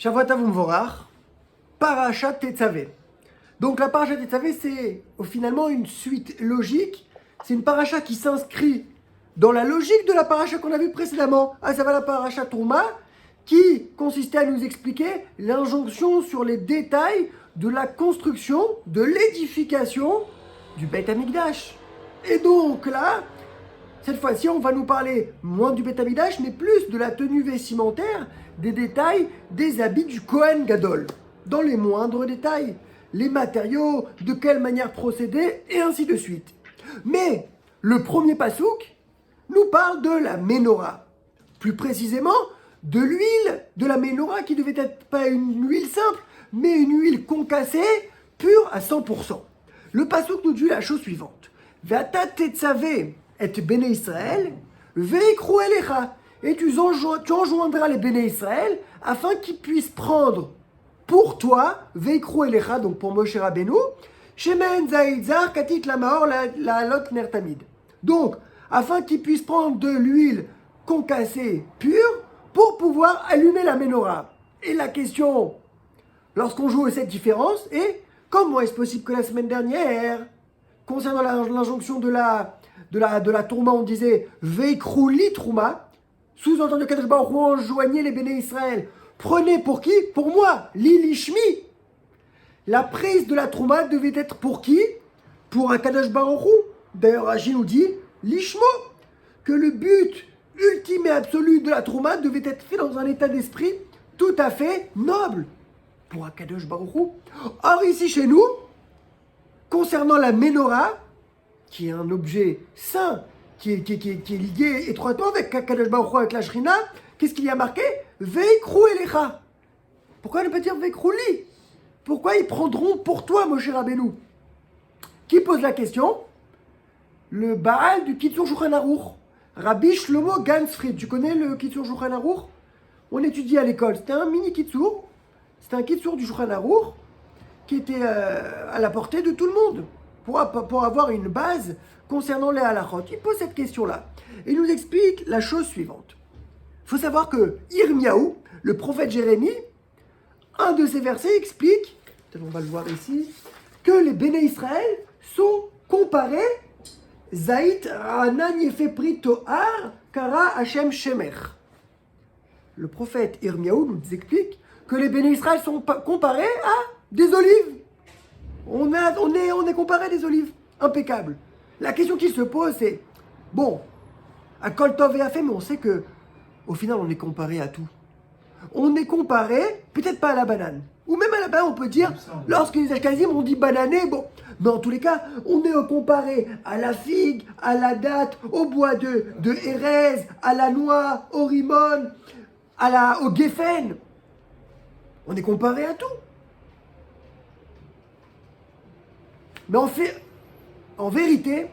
Shavuot Tov U'Mevorach, Parashat Tetzavé. Donc la Parashat Tetzavé, c'est finalement une suite logique. C'est une paracha qui s'inscrit dans la logique de la paracha qu'on a vue précédemment, à savoir la Parashat Trouma, qui consistait à nous expliquer l'injonction sur les détails de la construction, de l'édification du Beit HaMikdash. Et donc là, cette fois-ci, on va nous parler moins du Beit HaMikdash, mais plus de la tenue vestimentaire, des détails des habits du Kohen Gadol, dans les moindres détails, les matériaux, de quelle manière procéder, et ainsi de suite. Mais le premier pasouk nous parle de la menorah, plus précisément de l'huile de la menorah qui devait être pas une huile simple, mais une huile concassée, pure à 100%. Le pasouk nous dit la chose suivante. Ve'ata tetzavé et Béné Israël, ve'ikru elecha. Et tu enjoindras les Béné Israël afin qu'ils puissent prendre pour toi, ve'ikru elecha, donc pour Moshe Rabbeinu, shemen zaïd zar katit lamaor la lot ner tamid. Donc, afin qu'ils puissent prendre de l'huile concassée pure pour pouvoir allumer la menorah. Et la question, lorsqu'on joue à cette différence, est comment est-ce possible que la semaine dernière, concernant l'injonction de la tourma, on disait veikru li trouma, sous-entendu que Baruch Hu enjoignait les béné Israël. Prenez pour qui? Pour moi, li lishmi. La prise de la trouma devait être pour qui? Pour Akadosh Baruch Hu. D'ailleurs, Rashi nous dit lishmo, que le but ultime et absolu de la trouma devait être fait dans un état d'esprit tout à fait noble pour Akadosh Baruch Hu. Or ici chez nous, concernant la menorah, qui est un objet saint, qui est lié étroitement avec Akadosh Baruch Hu, avec la Shrina, qu'est-ce qu'il y a marqué? Veikru elecha. Pourquoi ne pas dire veikru li? Pourquoi ils prendront pour toi, Moshe Rabbeinu? Qui pose la question? Le Baal du Kitzur Shulchan Aruch, Rabbi Shlomo Gansfried. Tu connais le Kitzur Shulchan Aruch? On étudie à l'école. C'était un mini Kitzur. C'était un Kitzur du Shulchan Aruch qui était à la portée de tout le monde pour avoir une base concernant les halachot. Il pose cette question-là. Et il nous explique la chose suivante. Il faut savoir que Yirmiyahu, le prophète Jérémie, un de ses versets explique, on va le voir ici, que les béné Israël sont comparés Zaït Ranan Yefepri Tohar Kara Hashem Shemer. Le prophète Yirmiyahu nous explique que les béné Israël sont comparés à des olives. On est comparé à des olives. Impeccable. La question qui se pose, c'est bon, à Kol Tov et Afé, mais on sait que au final, on est comparé à tout. On est comparé, peut-être pas à la banane. Ou même à la banane, on peut dire, lorsque les Ashkenazim on dit banané, bon. Mais en tous les cas, on est comparé à la figue, à la date, au bois de Hérez, à la noix, au rimon, au geffen. On est comparé à tout. Mais en vérité,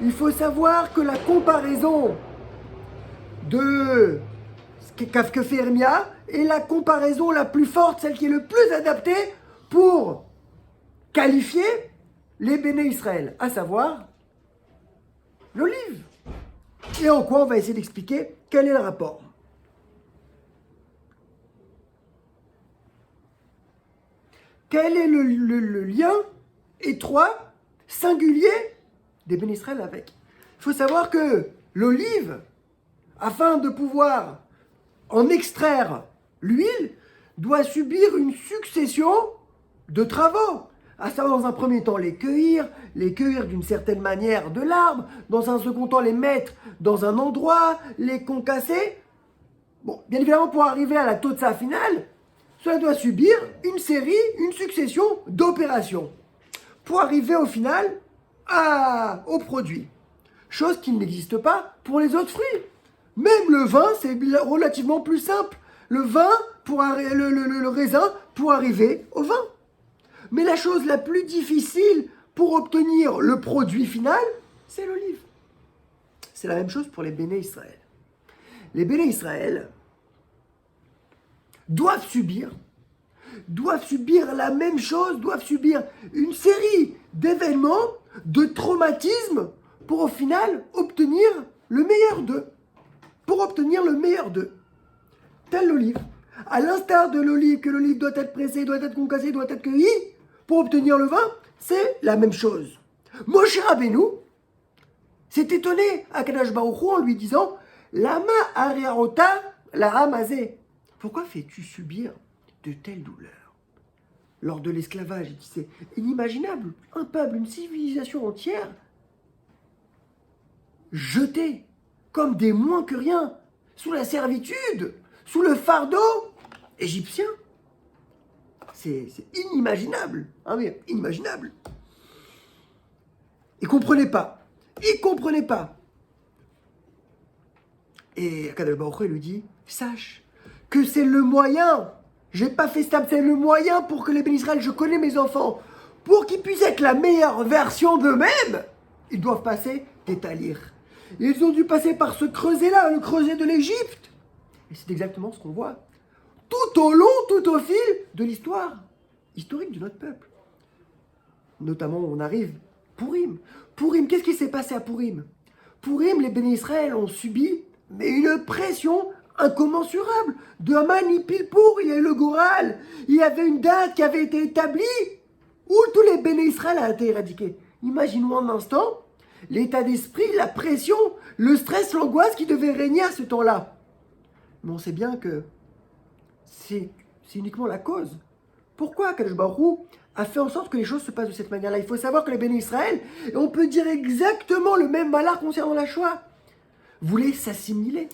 il faut savoir que la comparaison de ce que fait Yirmiyahu est la comparaison la plus forte, celle qui est le plus adaptée pour qualifier les béné Israël, à savoir l'olive. Et en quoi on va essayer d'expliquer quel est le rapport. Quel est le lien étroit, singulier des béné Israël avec? Il faut savoir que l'olive, afin de pouvoir en extraire l'huile, doit subir une succession de travaux. À savoir, dans un premier temps, les cueillir d'une certaine manière de l'arbre, dans un second temps, les mettre dans un endroit, les concasser. Bon, bien évidemment, pour arriver à la totsa finale, cela doit subir une succession d'opérations pour arriver au final au produit. Chose qui n'existe pas pour les autres fruits. Même le vin, c'est relativement plus simple. Le vin, le raisin, pour arriver au vin. Mais la chose la plus difficile pour obtenir le produit final, c'est l'olive. C'est la même chose pour les béné Israël. Les béné Israël doivent subir la même chose, doivent subir une série d'événements, de traumatismes pour au final obtenir le meilleur d'eux. Telle l'olive. À l'instar de l'olive, que l'olive doit être pressée, doit être concassée, doit être cueillie pour obtenir le vin, c'est la même chose. Moshe Rabbeinu s'est étonné à Kadosh Baruch Hu en lui disant Lama ariarota la ramazé. Pourquoi fais-tu subir de telles douleurs lors de l'esclavage? Il dit c'est inimaginable. Un peuple, une civilisation entière jetés comme des moins que rien, sous la servitude, sous le fardeau égyptien. C'est inimaginable, hein, mais inimaginable. Ils ne comprenaient pas. Ils ne comprenaient pas. Et Akadosh Baruch Hu lui dit, sache que c'est le moyen. J'ai pas fait ça, c'est le moyen pour que les bénis Israël, je connais mes enfants, pour qu'ils puissent être la meilleure version d'eux-mêmes, ils doivent passer des talirs. Ils ont dû passer par ce creuset-là, le creuset de l'Égypte. Et c'est exactement ce qu'on voit tout au long, tout au fil de l'histoire historique de notre peuple. Notamment, on arrive Pourim. Pourim, qu'est-ce qui s'est passé à Pourim? Pourim, les bénis Israël ont subi mais une pression incommensurable. De Haman, Pilpour, il y a eu le Goral. Il y avait une date qui avait été établie où tous les bénis Israël ont été éradiqués. Imaginons un instant l'état d'esprit, la pression, le stress, l'angoisse qui devait régner à ce temps-là. Mais on sait bien que c'est uniquement la cause. Pourquoi Kadosh Baruch Hu a fait en sorte que les choses se passent de cette manière-là? Il faut savoir que les bénis Israël, et on peut dire exactement le même malheur concernant la Shoah, voulaient s'assimiler,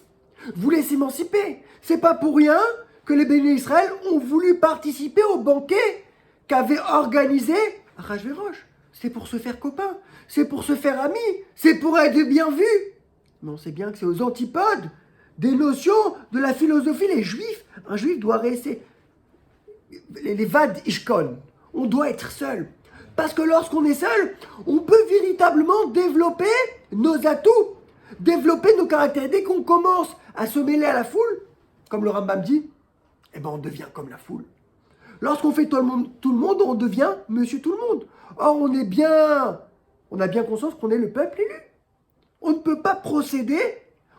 voulaient s'émanciper. C'est pas pour rien que les bénis Israël ont voulu participer au banquet qu'avait organisé Achashverosh. C'est pour se faire copain, c'est pour se faire ami, c'est pour être bien vu. Mais on sait bien que c'est aux antipodes des notions de la philosophie. Les juifs, un juif doit rester les vad ishkon. On doit être seul. Parce que lorsqu'on est seul, on peut véritablement développer nos atouts, développer nos caractères. Dès qu'on commence à se mêler à la foule, comme le Rambam dit, eh ben on devient comme la foule. Lorsqu'on fait tout le monde, on devient monsieur tout le monde. Or, on a bien conscience qu'on est le peuple élu. On ne peut pas procéder,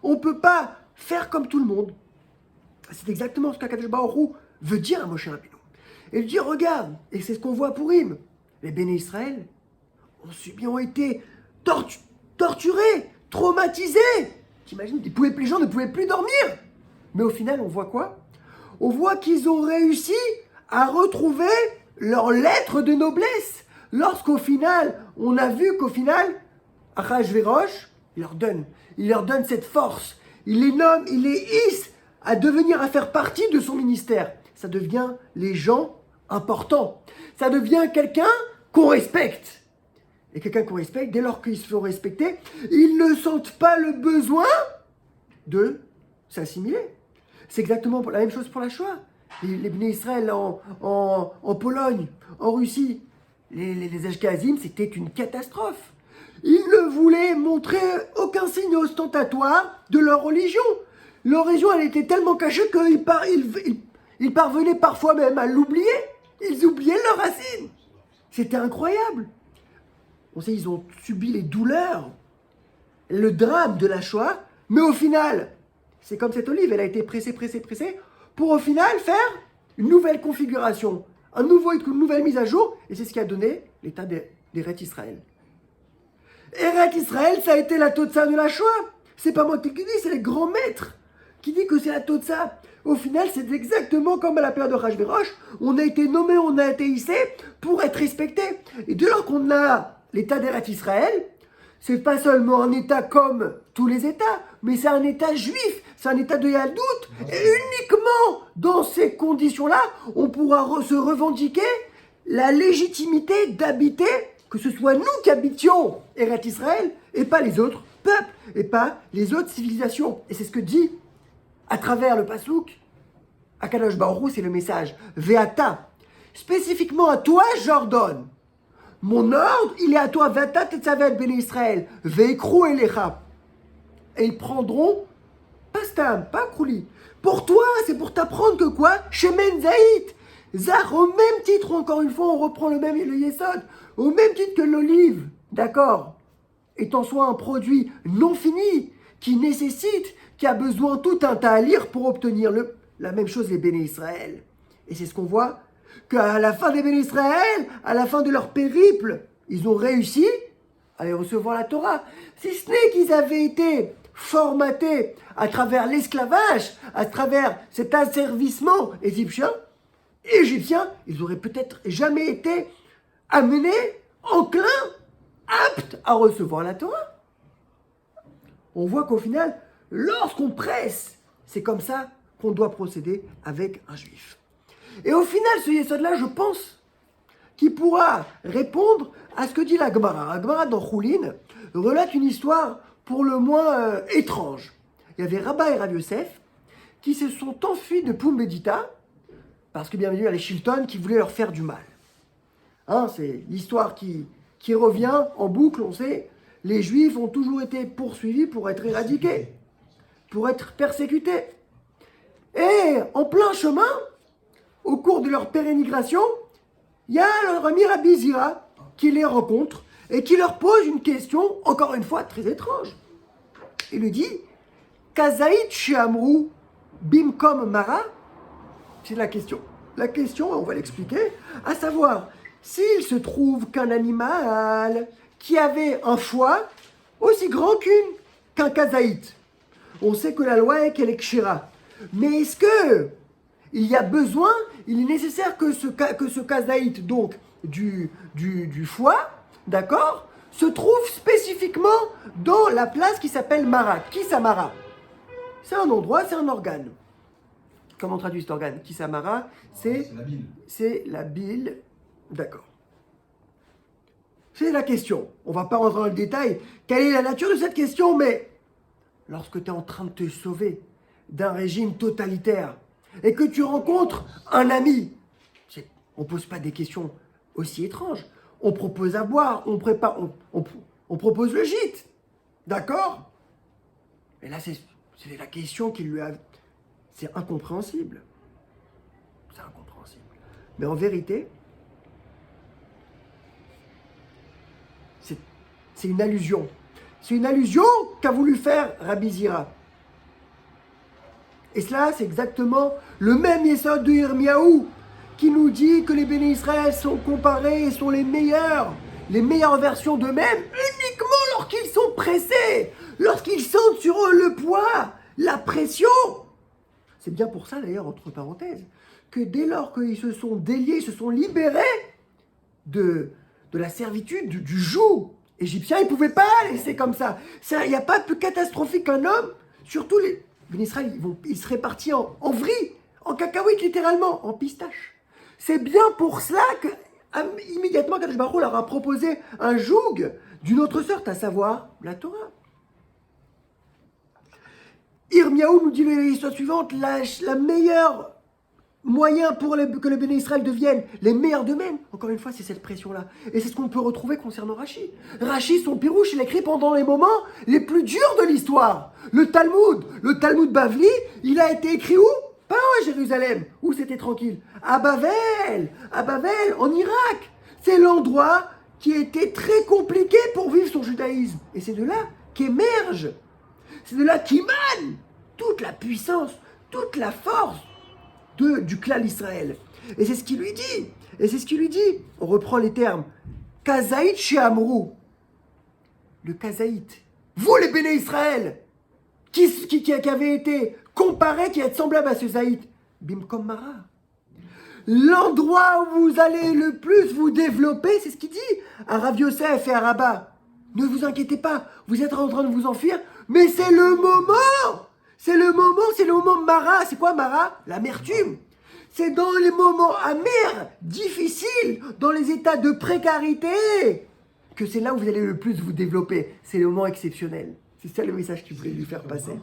on ne peut pas faire comme tout le monde. C'est exactement ce qu'Akadosh Baruch Hu veut dire à Moshe Rabbeinu. Et il dit, regarde, et c'est ce qu'on voit pour Purim, les bénis Israël ont été torturés, traumatisés. T'imagines, les gens ne pouvaient plus dormir. Mais au final, on voit quoi? On voit qu'ils ont réussi à retrouver leur lettre de noblesse. Lorsqu'au final, on a vu qu'au final, Achashverosh, il leur donne cette force. Il les nomme, il les hisse à devenir, à faire partie de son ministère. Ça devient les gens importants. Ça devient quelqu'un qu'on respecte. Et quelqu'un qu'on respecte, dès lors qu'ils se font respecter, ils ne sentent pas le besoin de s'assimiler. C'est exactement la même chose pour la Shoah. Les bénis Israël en Pologne, en Russie, les Ashkenazim, c'était une catastrophe. Ils ne voulaient montrer aucun signe ostentatoire de leur religion. Leur religion, elle était tellement cachée qu'ils parvenaient parfois même à l'oublier. Ils oubliaient leurs racines. C'était incroyable. On sait, ils ont subi les douleurs, le drame de la Shoah, mais au final, c'est comme cette olive, elle a été pressée, pour au final faire une nouvelle configuration, une nouvelle mise à jour, et c'est ce qui a donné l'état d'Eretz Israël. Eretz Israël, ça a été la Totsa de la Shoah. C'est pas moi qui le dis, c'est les grands maîtres qui disent que c'est la Totsa. Au final, c'est exactement comme à la période de Achashverosh. On a été nommé, on a été hissé pour être respecté. Et dès lors qu'on a l'état d'Eretz Israël, c'est pas seulement un état comme tous les états, mais c'est un état juif, c'est un état de Yaldout. Et uniquement dans ces conditions-là, on pourra se revendiquer la légitimité d'habiter, que ce soit nous qui habitions Eretz Israël, et pas les autres peuples, et pas les autres civilisations. Et c'est ce que dit, à travers le Passouk, Akadosh Baruch Hu, c'est le message Ve'ata, spécifiquement à toi, j'ordonne. Mon ordre, il est à toi, Ve'ata tetzavet béni Israël, ve'ekrou elecha. Et ils prendront, pas stam, pas krouli. Pour toi, c'est pour t'apprendre que quoi? Shemen zaït. Zar, au même titre, encore une fois, on reprend le yesod, au même titre que l'olive, d'accord, étant soit un produit non fini, qui nécessite, qui a besoin tout un talir pour obtenir la même chose les béné Israël. Et c'est ce qu'on voit, qu'à la fin des béné Israël, à la fin de leur périple, ils ont réussi à aller recevoir la Torah. Si ce n'est qu'ils avaient été formatés à travers l'esclavage, à travers cet asservissement égyptien, ils auraient peut-être jamais été amenés, enclins, aptes à recevoir la Torah. On voit qu'au final, lorsqu'on presse, c'est comme ça qu'on doit procéder avec un juif. Et au final, ce yesod-là, je pense qu'il pourra répondre à ce que dit la Gemara. La Gemara dans Choulin relate une histoire pour le moins étrange. Il y avait Rabba et Rav Yosef qui se sont enfuis de Pumbedita parce que bien entendu, il y a les Shilton qui voulaient leur faire du mal. Hein, c'est l'histoire qui revient en boucle, on sait. Les Juifs ont toujours été poursuivis pour être éradiqués, pour être persécutés. Et en plein chemin, au cours de leur pérénigration, il y a leur ami Rabbi Zira qui les rencontre et qui leur pose une question, encore une fois, très étrange. Il lui dit « Kazaït she'amru bimkom mara ?» C'est la question. La question, on va l'expliquer, à savoir, s'il se trouve qu'un animal qui avait un foie aussi grand qu'un kazaït, on sait que la loi est qu'elle est kshira. Mais est-ce que il y a besoin, il est nécessaire que ce kazaït, donc du foie, d'accord, se trouve spécifiquement dans la place qui s'appelle Mara. Kisamara. C'est un endroit, c'est un organe. Comment on traduit cet organe? Kisamara, c'est la bile. C'est la bile, d'accord. C'est la question. On ne va pas rentrer dans le détail. Quelle est la nature de cette question? Mais lorsque tu es en train de te sauver d'un régime totalitaire et que tu rencontres un ami, on ne pose pas des questions aussi étranges. On propose à boire, on prépare, on propose le gîte. D'accord? Et là, c'est la question qui lui a... C'est incompréhensible. C'est incompréhensible. Mais en vérité, c'est une allusion. C'est une allusion qu'a voulu faire Rabbi Zira. Et cela, c'est exactement le même yesod de Yirmiyahu qui nous dit que les béné Israël sont comparés et sont les meilleures versions d'eux-mêmes uniquement lorsqu'ils sont pressés, lorsqu'ils sentent sur eux le poids, la pression. C'est bien pour ça, d'ailleurs, entre parenthèses, que dès lors qu'ils se sont déliés, ils se sont libérés de la servitude, du joug égyptien, ils ne pouvaient pas laisser comme ça. Il n'y a pas plus catastrophique qu'un homme, surtout les béné Israël, ils seraient partis en vrille, en cacahuète littéralement, en pistache. C'est bien pour cela que, immédiatement, Kadosh Baruch Hu leur a proposé un joug d'une autre sorte, à savoir la Torah. Yirmiyahu nous dit l'histoire suivante, la meilleure moyen pour que les béné Israël deviennent les meilleurs d'eux-mêmes. Encore une fois, c'est cette pression-là. Et c'est ce qu'on peut retrouver concernant Rashi. Rashi, son pirouche, il écrit pendant les moments les plus durs de l'histoire. Le Talmud Bavli, il a été écrit où? Pas à Jérusalem, où c'était tranquille. À Bavel, en Irak. C'est l'endroit qui était très compliqué pour vivre son judaïsme. Et c'est de là qu'émerge, c'est de là qu'émane toute la puissance, toute la force du clan Israël. Et c'est ce qu'il lui dit. On reprend les termes. Kazaït she'amru. Le kazaït. Vous les béné Israël, qui avait été comparé, qui est semblable à ce zaït. Bimkom Mara. L'endroit où vous allez le plus vous développer, c'est ce qu'il dit à Rav Yosef et à Rabba. Ne vous inquiétez pas, vous êtes en train de vous enfuir, mais c'est le moment. C'est le moment Mara. C'est quoi Mara? L'amertume. C'est dans les moments amers, difficiles, dans les états de précarité, que c'est là où vous allez le plus vous développer. C'est le moment exceptionnel. C'est ça le message qu'il voulait lui faire passer.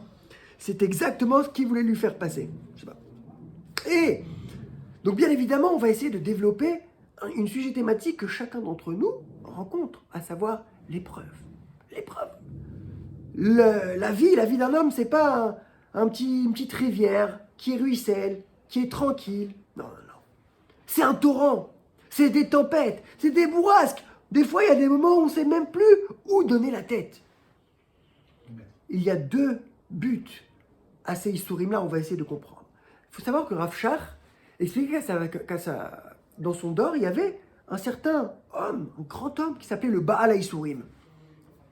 C'est exactement ce qu'il voulait lui faire passer. Je sais pas. Et donc bien évidemment, on va essayer de développer une sujet thématique que chacun d'entre nous rencontre, à savoir l'épreuve. L'épreuve. La vie d'un homme, c'est pas une petite rivière qui ruisselle, qui est tranquille. Non. C'est un torrent. C'est des tempêtes. C'est des bourrasques. Des fois, il y a des moments où on ne sait même plus où donner la tête. Il y a deux buts à ces histoires-là, on va essayer de comprendre. faut savoir que Rav Shach expliquait dans son dor, il y avait un certain homme, un grand homme qui s'appelait le Baal HaIsourim.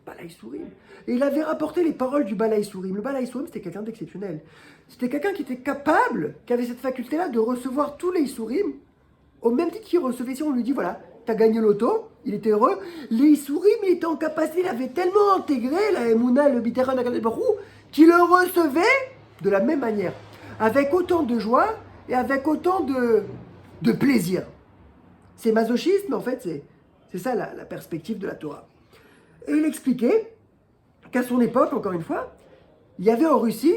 Baal HaIsourim. Et il avait rapporté les paroles du Baal HaIsourim. Le Baal HaIsourim, c'était quelqu'un d'exceptionnel. C'était quelqu'un qui était capable, qui avait cette faculté-là de recevoir tous les Isourim, au même titre qu'il recevait. Si on lui dit, voilà, t'as gagné l'auto, il était heureux. Les Isourim, il était en capacité, il avait tellement intégré la Emouna, le Biteran, la Barou, qu'il le recevait de la même manière, avec autant de joie et avec autant de plaisir. C'est masochisme, mais en fait, c'est ça la perspective de la Torah. Et il expliquait qu'à son époque, encore une fois, il y avait en Russie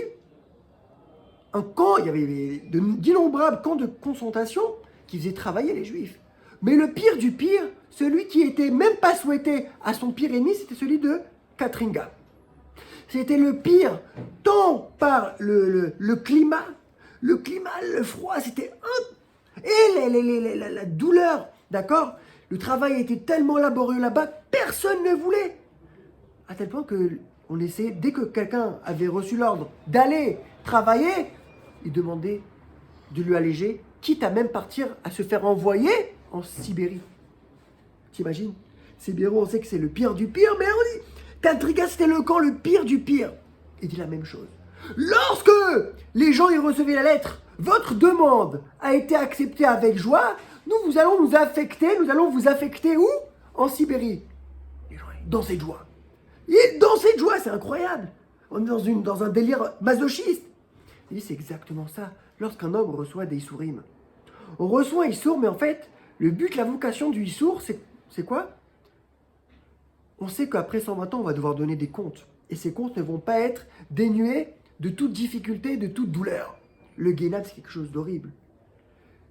un camp, il y avait d'innombrables camps de concentration qui faisaient travailler les Juifs. Mais le pire du pire, celui qui était même pas souhaité à son pire ennemi, c'était celui de Katringa. C'était le pire, tant par le climat, le froid, c'était et la douleur, d'accord. Le travail était tellement laborieux là-bas, personne ne voulait. À tel point que on essayait, dès que quelqu'un avait reçu l'ordre d'aller travailler, il demandait de lui alléger, quitte à même partir à se faire envoyer en Sibérie. T'imagines? Sibérie, on sait que c'est le pire du pire, mais on dit, Katringa, c'était le camp le pire du pire. Il dit la même chose. Lorsque les gens y recevaient la lettre, votre demande a été acceptée avec joie, nous allons vous affecter où? En Sibérie. Les gens, dans cette joie. Et dans cette joie, c'est incroyable. On est dans un délire masochiste. Il dit, c'est exactement ça. Lorsqu'un homme reçoit des Issourim, on reçoit un Issour, mais en fait, le but, la vocation du Issour, c'est quoi? On sait qu'après 120 ans, on va devoir donner des comptes. Et ces comptes ne vont pas être dénués de toute difficulté, de toute douleur. Le Guénam, c'est quelque chose d'horrible.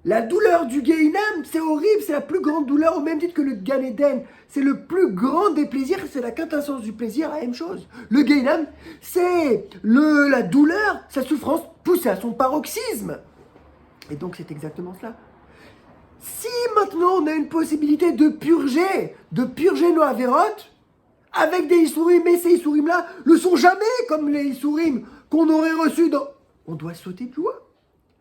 La douleur du Guénam, c'est horrible, c'est la plus grande douleur, au même titre que le Gan Eden. C'est le plus grand des plaisirs, c'est la quintessence du plaisir, la même chose. Le Guénam, c'est la douleur, sa souffrance poussée à son paroxysme. Et donc, c'est exactement cela. Si maintenant on a une possibilité de purger nos avérotes, avec des Issourim, mais ces Issourim-là ne sont jamais comme les Issourim qu'on aurait reçus dans... On doit sauter de joie.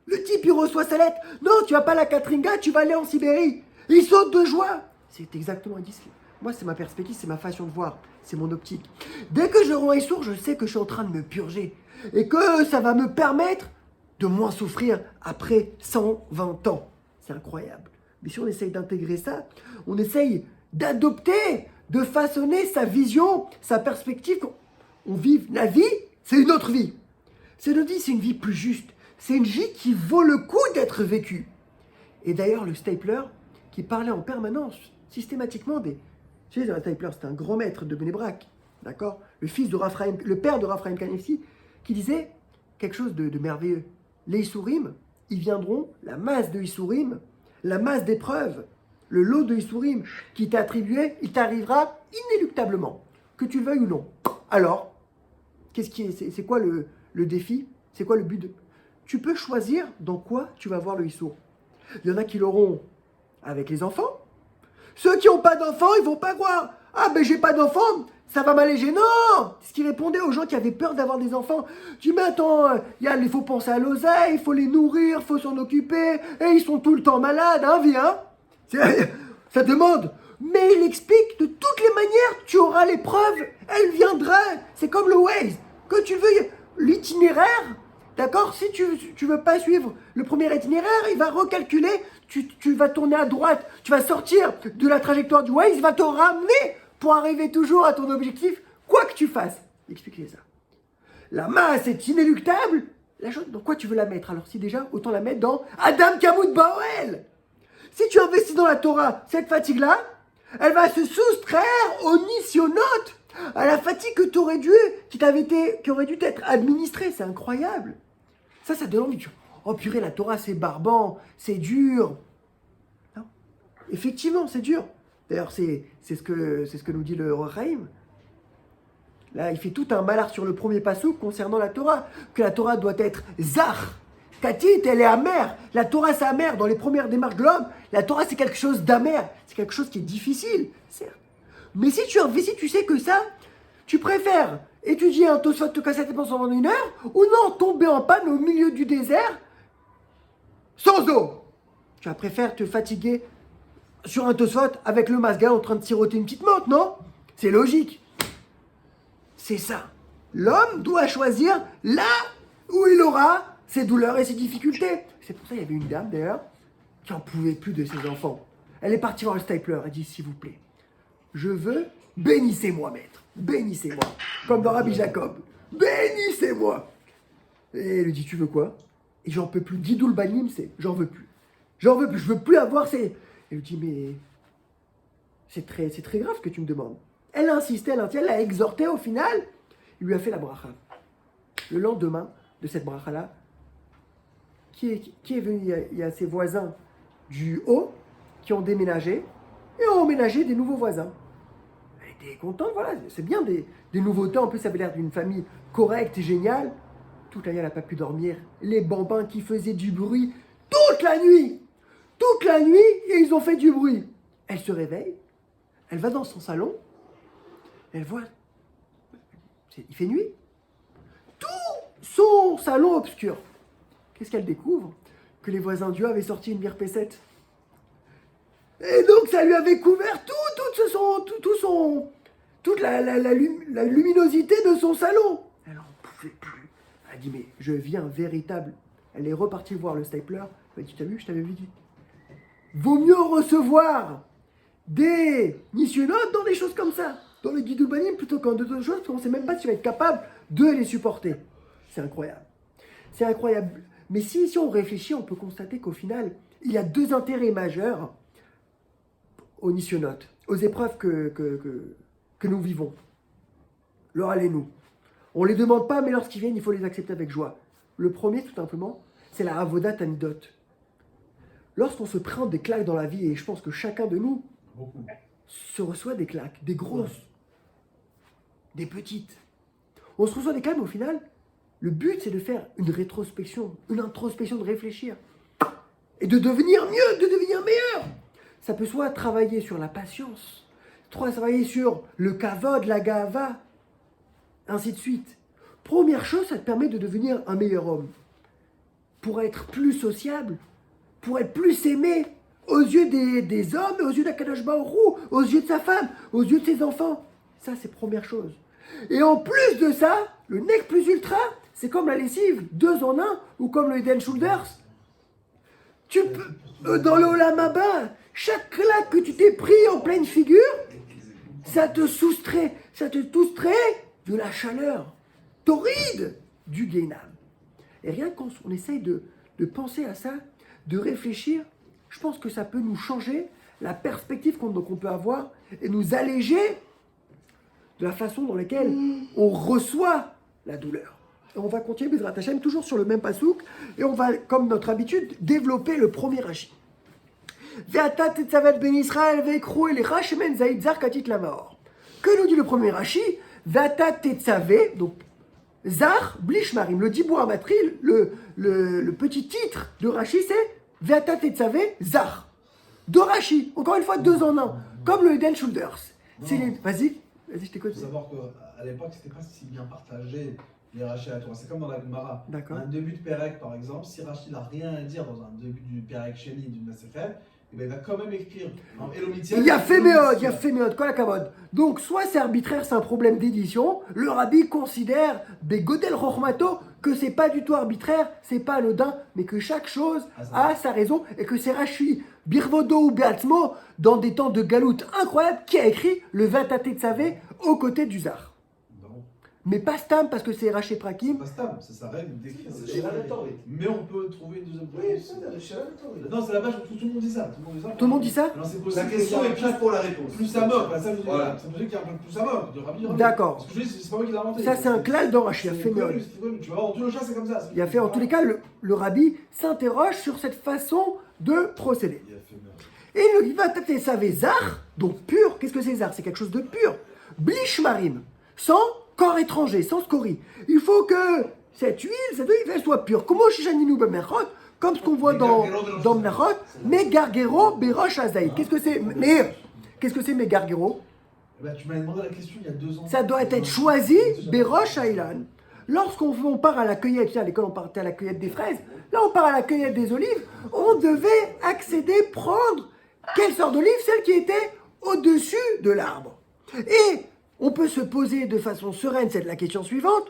Le type, il reçoit sa lettre. Non, tu vas pas à la Katringa, tu vas aller en Sibérie. Il saute de joie. C'est exactement ici. Moi, c'est ma perspective, c'est ma façon de voir. C'est mon optique. Dès que je rends un Issour, je sais que je suis en train de me purger. Et que ça va me permettre de moins souffrir après 120 ans. C'est incroyable. Mais si on essaye d'intégrer ça, on essaye d'adopter, de façonner sa vision, sa perspective. On vit la vie, c'est une autre vie. C'est une vie plus juste. C'est une vie qui vaut le coup d'être vécue. Et d'ailleurs, le Stapler, qui parlait en permanence, systématiquement des... Tu sais, le Stapler, c'était un grand maître de Bénébrac, d'accord? Le père de Raphaël Kanefsi, qui disait quelque chose de merveilleux. Les Issourim, ils viendront, la masse de Issourim, la masse d'épreuves, le lot de Issourim qui t'est attribué, il t'arrivera inéluctablement, que tu le veuilles ou non. Alors, c'est quoi le défi? C'est quoi le but Tu peux choisir dans quoi tu vas voir le Issour. Il y en a qui l'auront avec les enfants. Ceux qui n'ont pas d'enfants, ils vont pas croire. Ah ben j'ai pas d'enfants, ça va m'alléger. Non. C'est ce qui répondait aux gens qui avaient peur d'avoir des enfants. Tu dis mais attends, il faut penser à l'oseille, il faut les nourrir, il faut s'en occuper. Et ils sont tout le temps malades, hein, viens. Ça demande. Mais il explique de toutes les manières, tu auras l'épreuve, elle viendra. C'est comme le Waze. Que tu veux, l'itinéraire, d'accord? Si tu veux pas suivre le premier itinéraire, il va recalculer, tu vas tourner à droite, tu vas sortir de la trajectoire du Waze, il va te ramener pour arriver toujours à ton objectif, quoi que tu fasses. Explique-les ça. La masse est inéluctable. La chose, dans quoi tu veux la mettre? Alors si déjà, autant la mettre dans Adam Kamut Baoel. Si tu investis dans la Torah, cette fatigue-là, elle va se soustraire au nisyonotes, à la fatigue que tu aurais dû, qui aurait dû t'être administrée. C'est incroyable. Ça donne envie. Oh purée, la Torah, c'est barbant, c'est dur. Non. Effectivement, c'est dur. D'ailleurs, c'est ce que nous dit le Rochaim. Là, il fait tout un malheur sur le premier passouk concernant la Torah, que la Torah doit être zar. Katit, elle est amère. La Torah, c'est amer. Dans les premières démarches de l'homme, la Torah, c'est quelque chose d'amer. C'est quelque chose qui est difficile, certes. Mais si tu sais que ça, tu préfères étudier un Tosfot de Kasset pendant 1 heure, ou non, tomber en panne au milieu du désert, sans eau. Tu vas préférer te fatiguer sur un Tosfot avec le masga en train de siroter une petite menthe, non? C'est logique. C'est ça. L'homme doit choisir là où il aura ses douleurs et ses difficultés. C'est pour ça qu'il y avait une dame d'ailleurs qui n'en pouvait plus de ses enfants. Elle est partie voir le stapler. Elle dit, s'il vous plaît, je veux, bénissez-moi, maître. Bénissez-moi. Comme dans Rabbi Jacob. Bénissez-moi. Et elle lui dit, tu veux quoi? Et j'en peux plus. Gidoul Banim, c'est, j'en veux plus. J'en veux plus. Je veux plus avoir ces... Elle lui dit, mais c'est très grave ce que tu me demandes. Elle a insisté, elle l'a exhorté au final. Il lui a fait la bracha. Le lendemain de cette bracha-là, qui est venu? Il y a ses voisins du haut qui ont déménagé et ont emménagé des nouveaux voisins. Elle était contente, voilà, c'est bien des nouveautés. En plus, ça avait l'air d'une famille correcte et géniale. Toute la nuit, elle n'a pas pu dormir. Les bambins qui faisaient du bruit toute la nuit. Toute la nuit, et ils ont fait du bruit. Elle se réveille, elle va dans son salon, elle voit, il fait nuit. Tout son salon obscur. Qu'est-ce qu'elle découvre? Que les voisins du haut avaient sorti une bière P7. Et donc ça lui avait couvert toute la luminosité de son salon. Elle n'en pouvait plus. Elle a dit, mais je viens véritable. Elle est repartie voir le stapler. Elle a dit, tu t'as vu, je t'avais vu dit. Vaut mieux recevoir des missionnautes dans des choses comme ça, dans le Gidoul Banim, plutôt qu'en d'autres choses, parce qu'on ne sait même pas si tu vas être capable de les supporter. C'est incroyable. C'est incroyable. Mais si on réfléchit, on peut constater qu'au final, il y a deux intérêts majeurs aux nissionotes, aux épreuves que nous vivons. Leur allez-nous. On ne les demande pas, mais lorsqu'ils viennent, il faut les accepter avec joie. Le premier, tout simplement, c'est la avodat amidot. Lorsqu'on se prend des claques dans la vie, et je pense que chacun de nous se reçoit des claques, des grosses, des petites. On se reçoit des claques, mais au final, le but, c'est de faire une rétrospection, une introspection, de réfléchir. Et de devenir mieux, de devenir meilleur. Ça peut soit travailler sur la patience, travailler sur le kavod, la gava, ainsi de suite. Première chose, ça te permet de devenir un meilleur homme. Pour être plus sociable, pour être plus aimé aux yeux des hommes, aux yeux d'Akadosh Baruch Hu, aux yeux de sa femme, aux yeux de ses enfants. Ça, c'est première chose. Et en plus de ça, le nec plus ultra, c'est comme la lessive, 2 en 1, ou comme le Head and Shoulders. Tu peux, dans le Olam Haba, chaque claque que tu t'es pris en pleine figure, ça te soustrait de la chaleur torride du Guénam. Et rien qu'on essaye de penser à ça, de réfléchir, je pense que ça peut nous changer la perspective qu'on peut avoir et nous alléger de la façon dans laquelle on reçoit la douleur. Et on va continuer, Bezrat Hashem, toujours sur le même pasouk, et on va, comme notre habitude, développer le premier Rashi. Ve'ata tetzavet ben Israël ve'ekrou elecha shemen zaïd zar katit lamaor. Que nous dit le premier Rashi? Ve'ata tetzavet, donc zar blishmarim. Le dibour amatri, le petit titre de Rashi, c'est Ve'ata tetzavet zar. De Rashi, encore une fois 2 en 1, comme le Head and Shoulders. Vas-y, je t'écoute. Il faut savoir qu'à l'époque, c'était pas si bien partagé les Rashi à la Torah. C'est comme dans la Gemara. D'accord. Un début de Pérec, par exemple, si Rashi n'a rien à dire dans un début du Pérec Sheni d'une Masechet, eh ben, il va quand même écrire. Il y a fait méode, quoi la cavode. Donc, soit c'est arbitraire, c'est un problème d'édition. Le rabbi considère, Begodel Rochmato, que c'est pas du tout arbitraire, c'est pas anodin, mais que chaque chose a sa raison et que c'est Rashi, Birvodo ou Beatzmo, dans des temps de galoute incroyables, qui a écrit le Vatate Tzavé aux côtés du Zar. Mais pas Stam, parce que c'est Raché Prakim. Pas Stam, c'est sa règle d'écrire. Mais on peut trouver une deuxième réponse. Non, c'est la base où tout le monde dit ça. Tout le monde dit ça? Alors, c'est la question est plus pour la réponse. Plus ça moque. Ça, voilà. C'est possible qu'il y ait un peu plus ça moque. De Rabbi. D'accord. Parce que je dis, c'est pas moi qui l'ai inventé. Ça, c'est un clal dans Rashi, il a fait méode. Tu vas voir, dans tous les cas, c'est comme ça. Il a fait, en tous les cas, le rabbi s'interroge sur cette façon de procéder. Et il va taper ça, Zar, donc pur. Qu'est-ce que c'est Zar? C'est quelque chose de pur. Blishmarim, sans corps étranger, sans scorie. Il faut que cette huile, elle soit pure. Comment Shishaninu Bemerchot, comme ce qu'on voit dans Menachot, Megargero Berosh Azaïd. Qu'est-ce que c'est? Qu'est-ce que c'est Megargero? Tu m'avais demandé la question il y a 2 ans. Ça doit être choisi Berosh Ailan. Lorsqu'on part à la cueillette, à l'école on partait à la cueillette des fraises, Là, on part à la cueillette des olives. On devait accéder, prendre quelle sorte d'olive? Celle qui était au-dessus de l'arbre. Et on peut se poser de façon sereine, c'est la question suivante.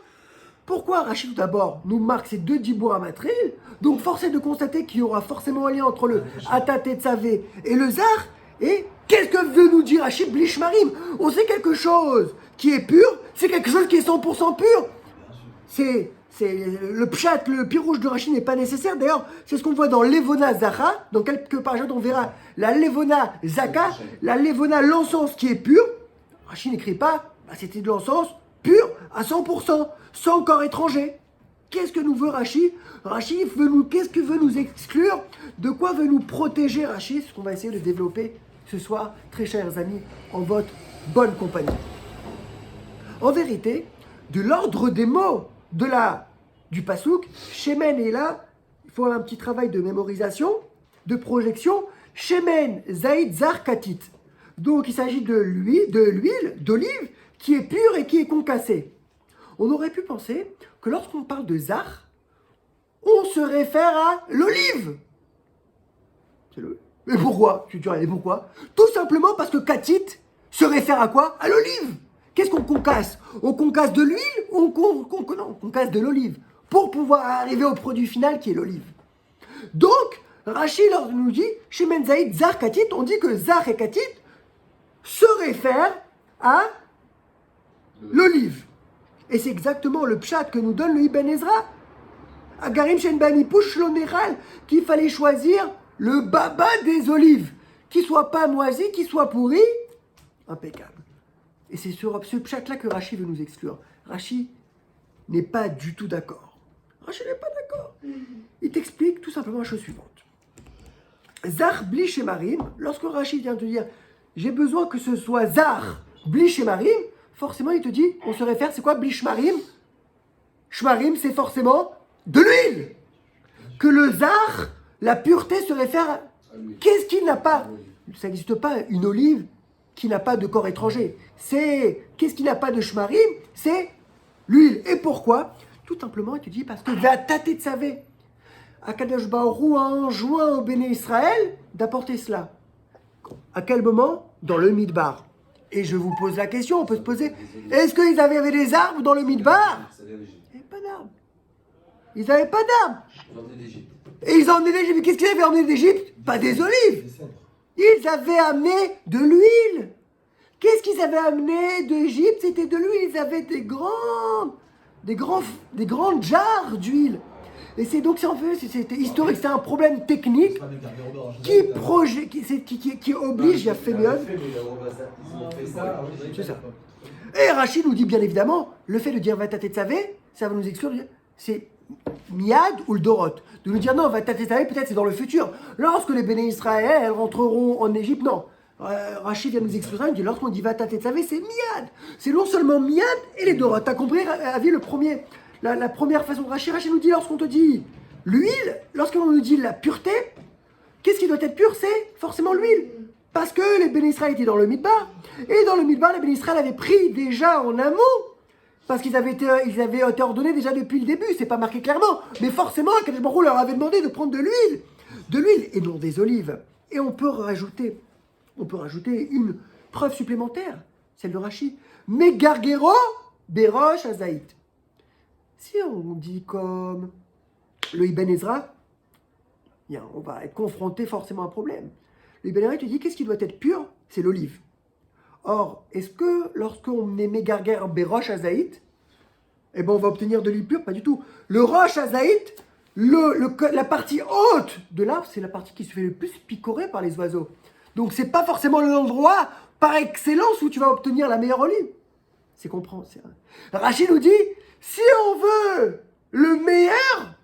Pourquoi Rachid tout d'abord nous marque ces deux dibour à matril? Donc force est de constater qu'il y aura forcément un lien entre le Atat Tetzavé et le Zar. Et qu'est-ce que veut nous dire Rachid Blishmarim? On sait quelque chose qui est pur, c'est quelque chose qui est 100% pur. C'est le pshat, le pirouge de Rachid n'est pas nécessaire. D'ailleurs, c'est ce qu'on voit dans l'Evona Zacha. Dans quelques paragraphes, on verra la Levona Zaka, la Levona l'encens qui est pur. Rachid n'écrit pas, c'était de l'encens pur à 100%, sans corps étranger. Qu'est-ce que nous veut Rachid? Rachid qu'est-ce que veut nous exclure? De quoi veut nous protéger Rachid? C'est ce qu'on va essayer de développer ce soir, très chers amis, en votre bonne compagnie. En vérité, de l'ordre des mots du pasouk, Shemen est là, il faut un petit travail de mémorisation, de projection. Shemen, Zaïd, Zar, Katit. Donc il s'agit de l'huile, d'olive, qui est pure et qui est concassée. On aurait pu penser que lorsqu'on parle de Zar, on se réfère à l'olive. Mais pourquoi? Tu dirais, et pourquoi? Tout simplement parce que Katit se réfère à quoi? À l'olive. Qu'est-ce qu'on concasse? On concasse de l'huile ou on concasse de l'olive pour pouvoir arriver au produit final qui est l'olive. Donc, Rachid nous dit, chez Menzaïd, Zar, Katit, on dit que Zar et Katit se réfèrent à l'olive. Et c'est exactement le pshat que nous donne le Ibn Ezra. Agarim Shen Bani Push Loneral, qu'il fallait choisir le baba des olives, qui soit pas moisi, qui soit pourri, impeccable. Et c'est sur ce pshat-là que Rachid veut nous exclure. Rachid n'est pas du tout d'accord. Rachid n'est pas d'accord. Il t'explique tout simplement la chose suivante. Zar bli shemarim, lorsque Rachid vient te dire j'ai besoin que ce soit Zar bli shemarim, forcément il te dit, on se réfère, c'est quoi bli shmarim? Shmarim, c'est forcément de l'huile. Que le Zar, la pureté se réfère à... Qu'est-ce qu'il n'a pas? Ça n'existe pas une olive qui n'a pas de corps étranger. Qu'est-ce qui n'a pas de shmarim? C'est l'huile. Et pourquoi? Tout simplement, il te dit parce que Vatat Tetzavé, Akadosh Baruch Hu a enjoint au Béné Israël d'apporter cela. À quel moment? Dans le Midbar. Et je vous pose la question, on peut se poser, est-ce qu'ils avaient des arbres dans le Midbar? Il n'y avait pas d'arbres. Ils n'avaient pas d'arbres. Et ils ont emmené d'Égypte. Qu'est-ce qu'ils avaient emmené d'Égypte? Pas des olives. Ils avaient amené de l'huile. Qu'est-ce qu'ils avaient amené d'Égypte? C'était de l'huile. Ils avaient des grandes jarres d'huile. Et c'est donc, si on veut, c'était historique, c'est un problème technique qui oblige à faire c'est ça. Et Rachid nous dit bien évidemment, le fait de dire Vatat Tetzavé, ça va nous exclure, c'est Miad ou le Dorot. De nous dire non, Vatat Tetzavé, peut-être c'est dans le futur. Lorsque les Béné Israël rentreront en Égypte, non. Rachid vient nous exclure ça, il dit lorsqu'on dit Vatat Tetzavé, c'est Miad. C'est non seulement Miad et les Dorot. T'as compris, Avi, la première façon de Rachid nous dit, lorsqu'on te dit l'huile, lorsqu'on nous dit la pureté, qu'est-ce qui doit être pur? C'est forcément l'huile. Parce que les Béné Israël étaient dans le Midbar. Et dans le Midbar, les Béné Israël avaient pris déjà en amont. Parce qu'ils avaient été ordonnés déjà depuis le début. C'est pas marqué clairement. Mais forcément, Akadosh Baruch Hu leur avait demandé de prendre de l'huile. De l'huile et non des olives. Et on peut rajouter une preuve supplémentaire. Celle de Rachid. Megargero berosh azaït. Si on dit comme le Ibn Ezra, on va être confronté forcément à un problème. Le Ibn Ezra te dit qu'est-ce qui doit être pur? C'est l'olive. Or, est-ce que lorsqu'on est mégarguer berosh azaït, eh ben on va obtenir de l'huile pure? Pas du tout. Le roche azaït, la partie haute de l'arbre, c'est la partie qui se fait le plus picorer par les oiseaux. Donc c'est pas forcément l'endroit par excellence où tu vas obtenir la meilleure olive. C'est comprendre. Rachid nous dit, si on veut le meilleur,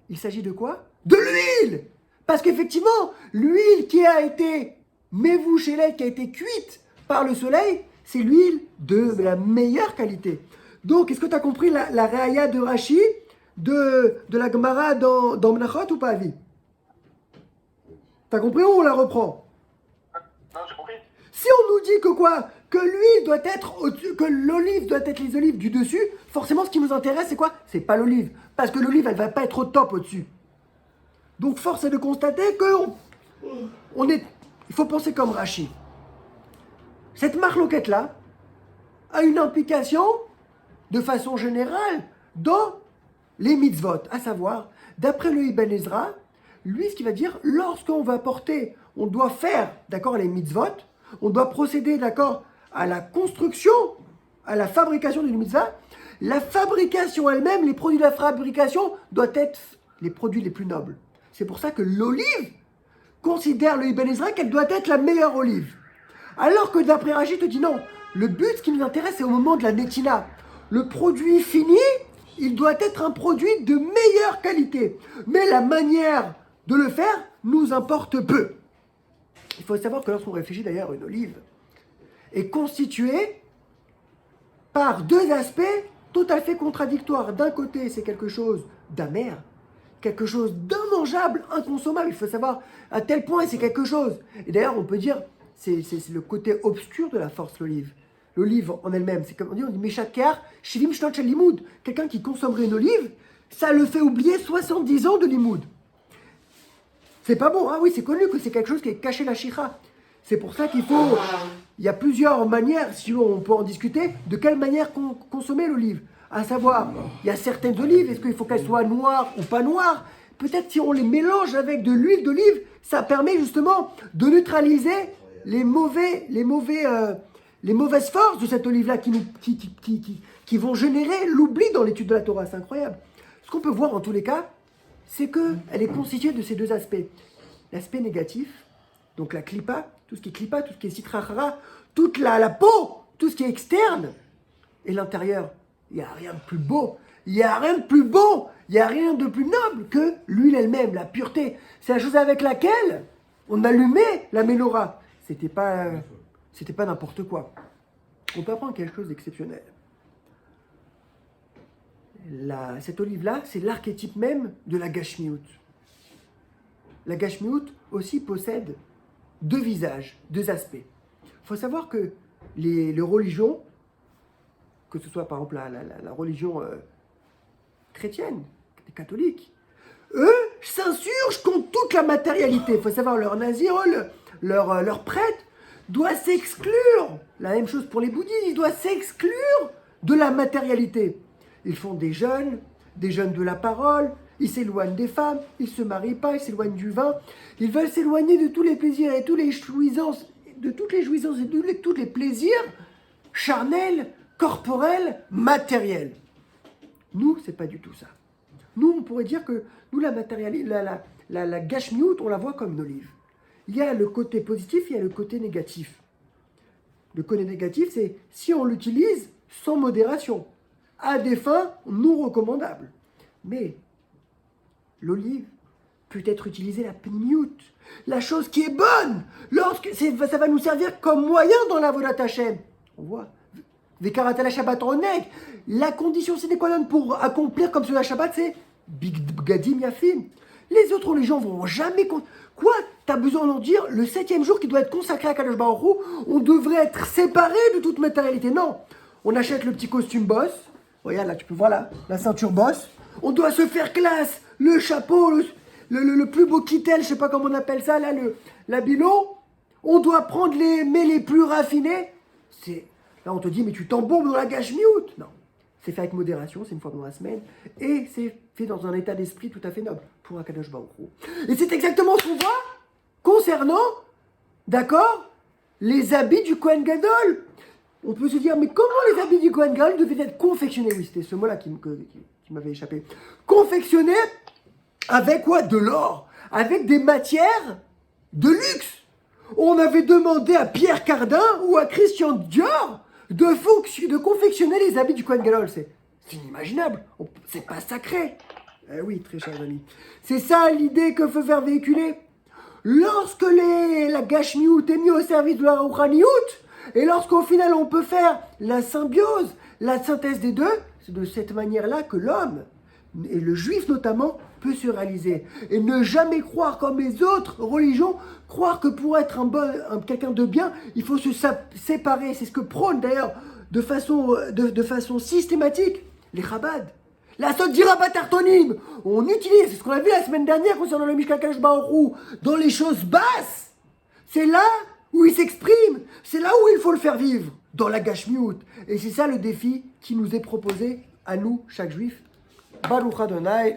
il s'agit de quoi? De l'huile. Parce qu'effectivement, l'huile qui a été mévouchélette, qui a été cuite par le soleil, c'est l'huile de la meilleure qualité. Donc, est-ce que tu as compris la réaïa de Rachid, de la Gemara dans Menachot ou pas, Avi? T'as compris ou on la reprend? Non, j'ai compris. Si Si on nous dit que quoi? Que l'huile doit être au-dessus, que l'olive doit être les olives du dessus, forcément ce qui nous intéresse c'est quoi? C'est pas l'olive. Parce que l'olive elle va pas être au top au-dessus. Donc force est de constater que il faut penser comme Rachi. Cette marloquette là a une implication de façon générale dans les mitzvot, à savoir, d'après le Ibn Ezra, lui ce qu'il va dire, lorsqu'on va porter, on doit faire, d'accord, les mitzvot, on doit procéder, d'accord, à la construction, à la fabrication d'une mitzvah, la fabrication elle-même, les produits de la fabrication doivent être les produits les plus nobles. C'est pour ça que l'olive considère le Ibn Ezra qu'elle doit être la meilleure olive. Alors que d'après Rashi te dit non, le but, ce qui nous intéresse, c'est au moment de la netina. Le produit fini, il doit être un produit de meilleure qualité. Mais la manière de le faire nous importe peu. Il faut savoir que lorsqu'on réfléchit d'ailleurs, une olive est constituée par deux aspects tout à fait contradictoires. D'un côté, c'est quelque chose d'amer, quelque chose d'immangeable, inconsommable. Il faut savoir à tel point c'est quelque chose. Et d'ailleurs, on peut dire, c'est le côté obscur de la force, l'olive. L'olive en elle-même, c'est comme on dit Meshaker, Shivim Shnot Shel Limoud. Quelqu'un qui consommerait une olive, ça le fait oublier 70 ans de limoud. C'est pas bon, ah oui, c'est connu que c'est quelque chose qui est caché la shira. C'est pour ça qu'il faut. Il y a plusieurs manières, si on peut en discuter, de quelle manière consommer l'olive. À savoir, il y a certaines olives, est-ce qu'il faut qu'elles soient noires ou pas noires? Peut-être si on les mélange avec de l'huile d'olive, ça permet justement de neutraliser les mauvaises forces de cette olive-là qui vont générer l'oubli dans l'étude de la Torah. C'est incroyable. Ce qu'on peut voir en tous les cas, c'est qu'elle est constituée de ces deux aspects. L'aspect négatif, donc la klipa, tout ce qui est klipa, tout ce qui est sitrachara, toute la peau, tout ce qui est externe, et l'intérieur. Il n'y a rien de plus beau, il n'y a rien de plus beau, il n'y a rien de plus noble que l'huile elle-même, la pureté. C'est la chose avec laquelle on allumait la menorah. C'était pas n'importe quoi. On peut apprendre quelque chose d'exceptionnel. Cette olive-là, c'est l'archétype même de la Gashmiut. La Gashmiut aussi possède deux visages, deux aspects. Il faut savoir que les religions, que ce soit par exemple la religion chrétienne, les catholiques, eux s'insurgent contre toute la matérialité. Il faut savoir, leur nazirol, leur prêtre, doit s'exclure. La même chose pour les bouddhistes, ils doivent s'exclure de la matérialité. Ils font des jeûnes de la parole, ils s'éloignent des femmes, ils ne se marient pas, ils s'éloignent du vin. Ils veulent s'éloigner de tous les plaisirs et toutes les jouissances, et tous les plaisirs charnels, corporels, matériels. Nous, c'est pas du tout ça. Nous, on pourrait dire que nous, la gashmiut, on la voit comme une olive. Il y a le côté positif, il y a le côté négatif. Le côté négatif, c'est si on l'utilise sans modération, à des fins non recommandables. Mais l'olive peut être utilisée la pnimiout, la chose qui est bonne, ça va nous servir comme moyen dans la vodat Hashem. On voit. Vekarat la Shabbat oneg. La condition sine qua non pour accomplir comme cela Shabbat, c'est biggadim yafim. Les autres religions vont jamais. Quoi? T'as besoin d'en dire le 7e jour qui doit être consacré à Kadosh Baruch Hu, on devrait être séparé de toute matérialité. Non. On achète le petit costume boss. Regarde là, tu peux voir la ceinture boss. On doit se faire classe. Le chapeau, le plus beau kittel, je sais pas comment on appelle ça, là, l'habilo. On doit prendre les mets les plus raffinés. Là, on te dit, mais tu t'embombes dans la gashmiut. Non. C'est fait avec modération, c'est une fois dans la semaine. Et c'est fait dans un état d'esprit tout à fait noble pour un Kadosh Baruch Hu. Et c'est exactement ce qu'on voit concernant, d'accord, les habits du Kohen Gadol. On peut se dire, mais comment les habits du Kohen Gadol devaient être confectionnés? Oui, c'était ce mot-là qui m'avait échappé. Confectionnés avec quoi? De l'or. Avec des matières de luxe. On avait demandé à Pierre Cardin ou à Christian Dior de confectionner les habits du Kohen Gadol. C'est inimaginable. C'est pas sacré. Eh oui, très chers amis. C'est ça l'idée que veut faire véhiculer. Lorsque la gashmiut est mise au service de la rouhaniout, et lorsqu'au final on peut faire la symbiose, la synthèse des deux, c'est de cette manière-là que l'homme et le juif notamment, peut se réaliser. Et ne jamais croire comme les autres religions, croire que pour être quelqu'un de bien, il faut se séparer. C'est ce que prônent d'ailleurs de façon systématique les Chabad. La Sodira Batartonim, on utilise, c'est ce qu'on a vu la semaine dernière concernant le Mishkan Kadosh Baruch Hu, dans les choses basses. C'est là où il s'exprime, c'est là où il faut le faire vivre, dans la Gashmiut. Et c'est ça le défi qui nous est proposé à nous, chaque juif. Baruch Adonai.